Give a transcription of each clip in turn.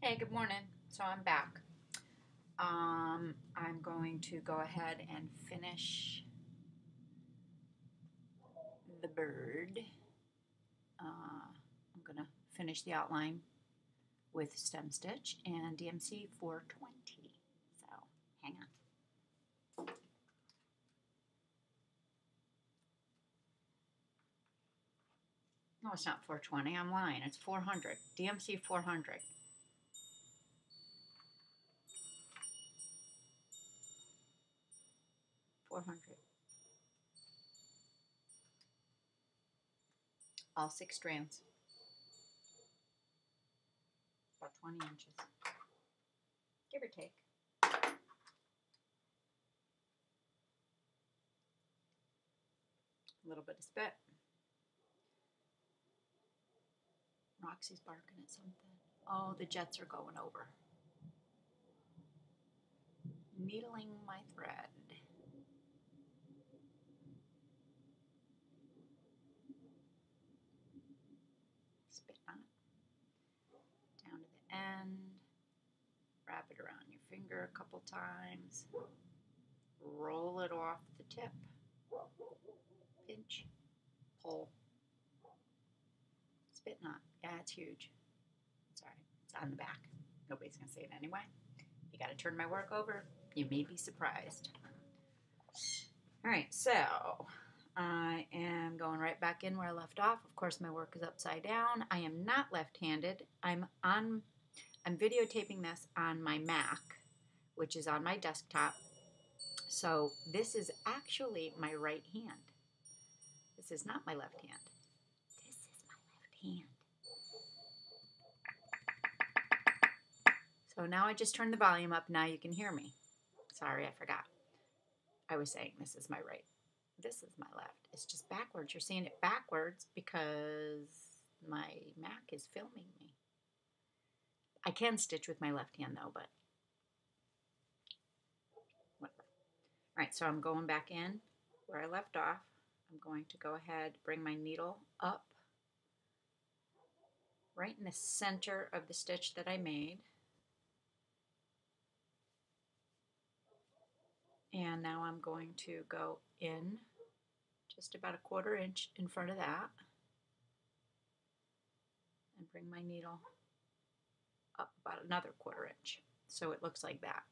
Hey, good morning. So I'm back. I'm going to go ahead and finish the bird. I'm going to finish the outline with stem stitch and DMC 420. So hang on. No, it's not 420. I'm lying. It's 400. DMC 400. All 6 strands. About 20 inches. Give or take. A little bit of spit. Roxy's barking at something. Oh, the jets are going over. Needling my thread. Spit knot down to the end. Wrap it around your finger a couple times. Roll it off the tip. Pinch, pull. Spit knot. Yeah, it's huge. It's alright. It's on the back. Nobody's gonna see it anyway. You gotta turn my work over. You may be surprised. Alright, so I am going right back in where I left off. Of course, my work is upside down. I am not left-handed. I'm videotaping this on my Mac, which is on my desktop. So this is actually my right hand. This is not my left hand. This is my left hand. So now I just turned the volume up. Now you can hear me. Sorry, I forgot. I was saying this is my right. This is my left. It's just backwards. You're seeing it backwards because my Mac is filming me. I can stitch with my left hand though, but whatever. All right, so I'm going back in where I left off. I'm going to go ahead, bring my needle up right in the center of the stitch that I made. And now I'm going to go in just about a 1/4 inch in front of that and bring my needle up about another 1/4 inch. So it looks like that.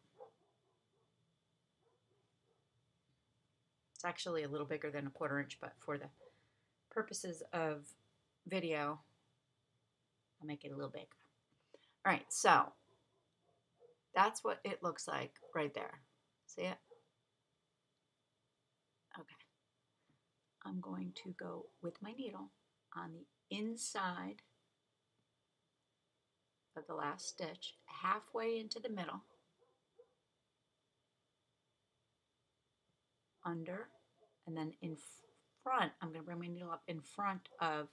It's actually a little bigger than a 1/4 inch, but for the purposes of video, I'll make it a little bigger. All right, so that's what it looks like right there. See it? Okay. I'm going to go with my needle on the inside of the last stitch, halfway into the middle, under, and then in front, I'm going to bring my needle up in front of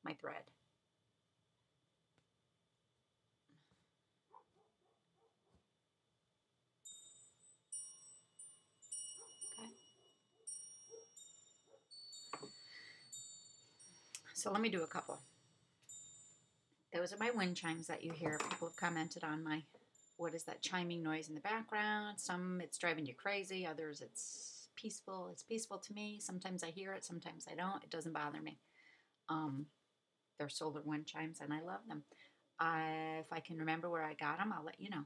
my thread. Okay. So let me do a couple. Those are my wind chimes that you hear. People have commented on my, what is that chiming noise in the background? Some it's driving you crazy, others it's peaceful. It's peaceful to me. Sometimes I hear it, sometimes I don't. It doesn't bother me. They're solar wind chimes and I love them. If I can remember where I got them, I'll let you know.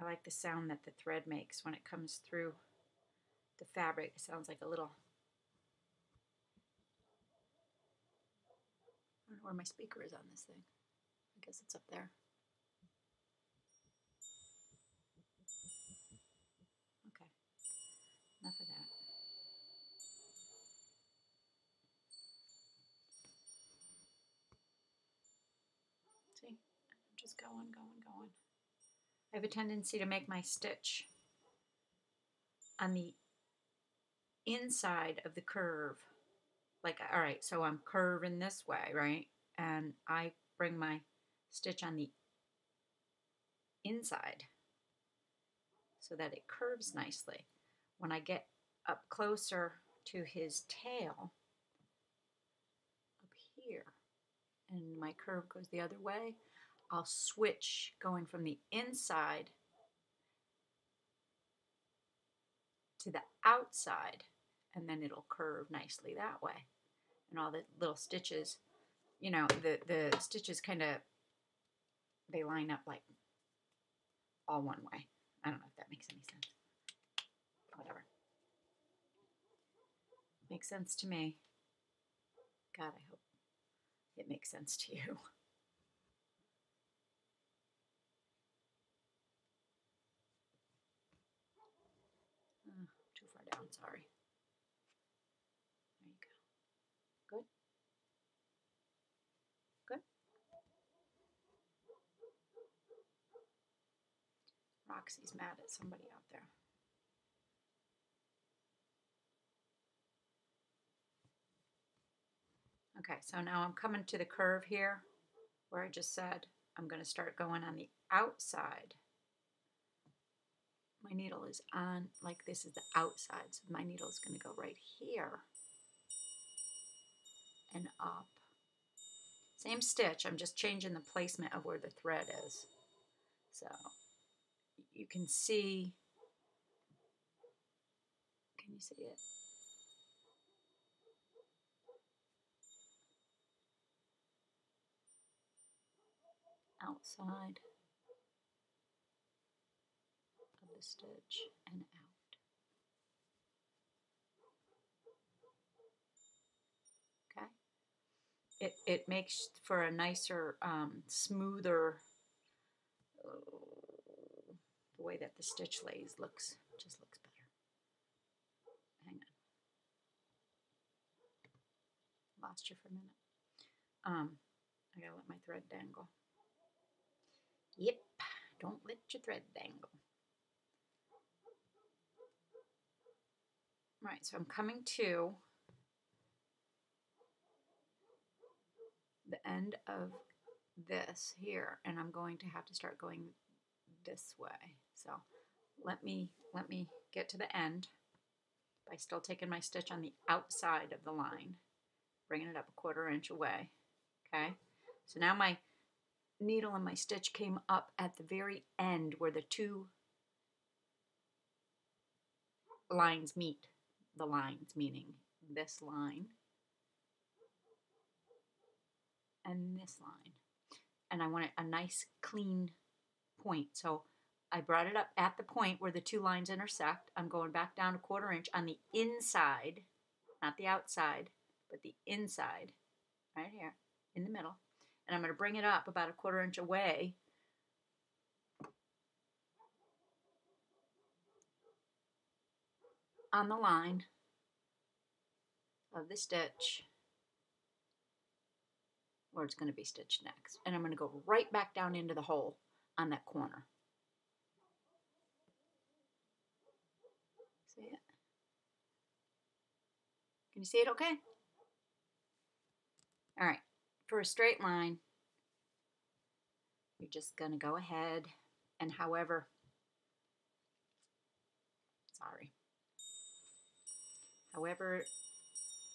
I like the sound that the thread makes when it comes through the fabric. It sounds like a little, I don't know where my speaker is on this thing. I guess it's up there. Okay, enough of that. See, I'm just going. I have a tendency to make my stitch on the inside of the curve. Like, all right, so I'm curving this way, right? And I bring my stitch on the inside so that it curves nicely. when I get up closer to his tail, up here, and my curve goes the other way, I'll switch going from the inside to the outside, and then it'll curve nicely that way. And all the little stitches, you know, the stitches kind of, they line up like all one way. I don't know if that makes any sense. Whatever. Makes sense to me. God, I hope it makes sense to you. Too far down, sorry. There you go. Good. Good. Roxy's mad at somebody out there. Okay, so now I'm coming to the curve here where I just said I'm going to start going on the outside. My needle is on, like this is the outside, so my needle is going to go right here and up. Same stitch, I'm just changing the placement of where the thread is. So you can see, can you see it? Outside of the stitch and out. Okay. It makes for a nicer, smoother, the way that the stitch lays just looks better. Hang on. Lost you for a minute. I gotta let my thread dangle. Yep, don't let your thread dangle. Right, so I'm coming to the end of this here, and I'm going to have to start going this way. So let me get to the end by still taking my stitch on the outside of the line, bringing it up a 1/4 inch away. Okay, so now my needle and my stitch came up at the very end where the two lines meet. The lines meaning this line and this line. And I want a nice clean point. So I brought it up at the point where the two lines intersect. I'm going back down a 1/4 inch on the inside, not the outside, but the inside, right here in the middle. And I'm going to bring it up about a 1/4 inch away on the line of the stitch where it's going to be stitched next. And I'm going to go right back down into the hole on that corner. See it? Can you see it okay? All right, for a straight line, you're just going to go ahead and however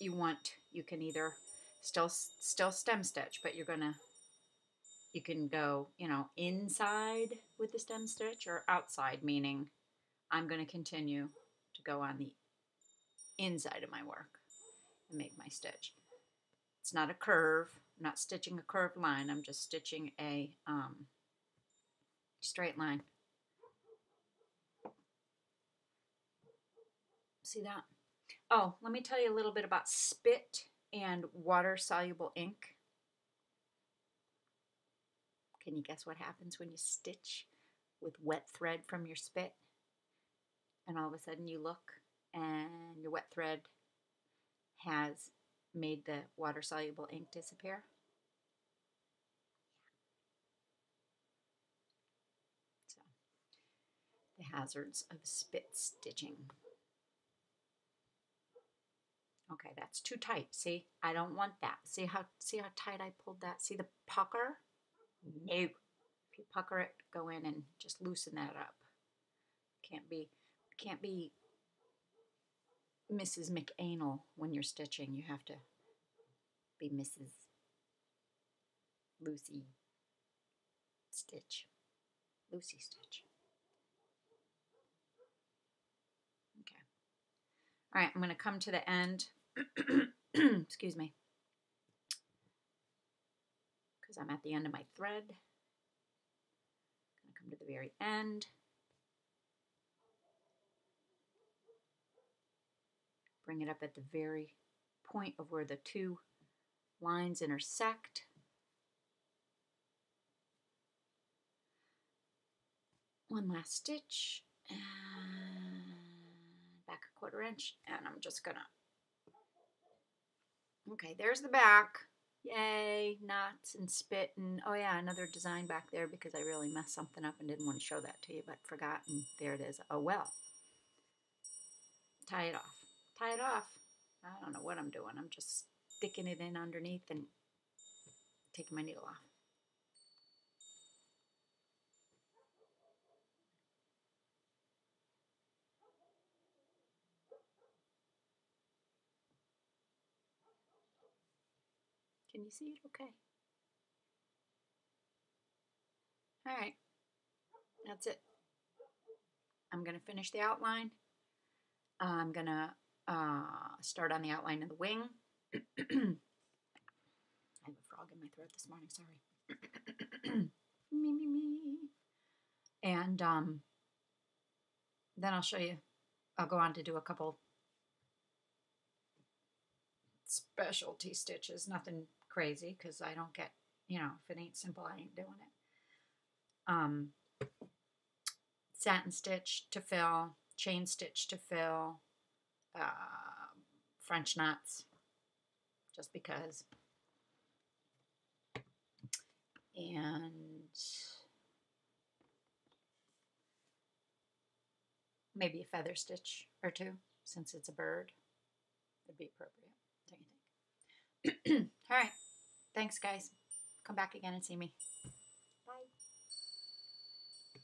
you want, you can either still stem stitch, but you can go, you know, inside with the stem stitch or outside, meaning I'm going to continue to go on the inside of my work and make my stitch. It's not a curve. I'm not stitching a curved line. I'm just stitching a straight line. See that? Oh, let me tell you a little bit about spit and water-soluble ink. Can you guess what happens when you stitch with wet thread from your spit? And all of a sudden you look and your wet thread has made the water-soluble ink disappear. So, the hazards of spit stitching. Okay, that's too tight. See, I don't want that. See how tight I pulled that? See the pucker? No. If you pucker it, go in and just loosen that up. Can't be Mrs. McAnal when you're stitching. You have to be Mrs. Lucy Stitch. Lucy Stitch. Okay. All right, I'm going to come to the end. Excuse me. Because I'm at the end of my thread. I'm going to come to the very end. Bring it up at the very point of where the two lines intersect. One last stitch and back a 1/4 inch, and I'm just gonna, okay, there's the back. Yay, knots and spit, and oh yeah, another design back there because I really messed something up and didn't want to show that to you, but forgot, and there it is. Oh well. Tie it off. Tie it off. I don't know what I'm doing. I'm just sticking it in underneath and taking my needle off. Can you see it okay? All right, that's it. I'm going to finish the outline. I'm going to start on the outline of the wing. I have a frog in my throat this morning, sorry. Me. And then I'll show you, I'll go on to do a couple specialty stitches, nothing crazy, because I don't get, you know, if it ain't simple, I ain't doing it. Satin stitch to fill, chain stitch to fill, French knots, just because. And maybe a feather stitch or two, since it's a bird. Would be appropriate, don't you think? All right. Thanks, guys. Come back again and see me.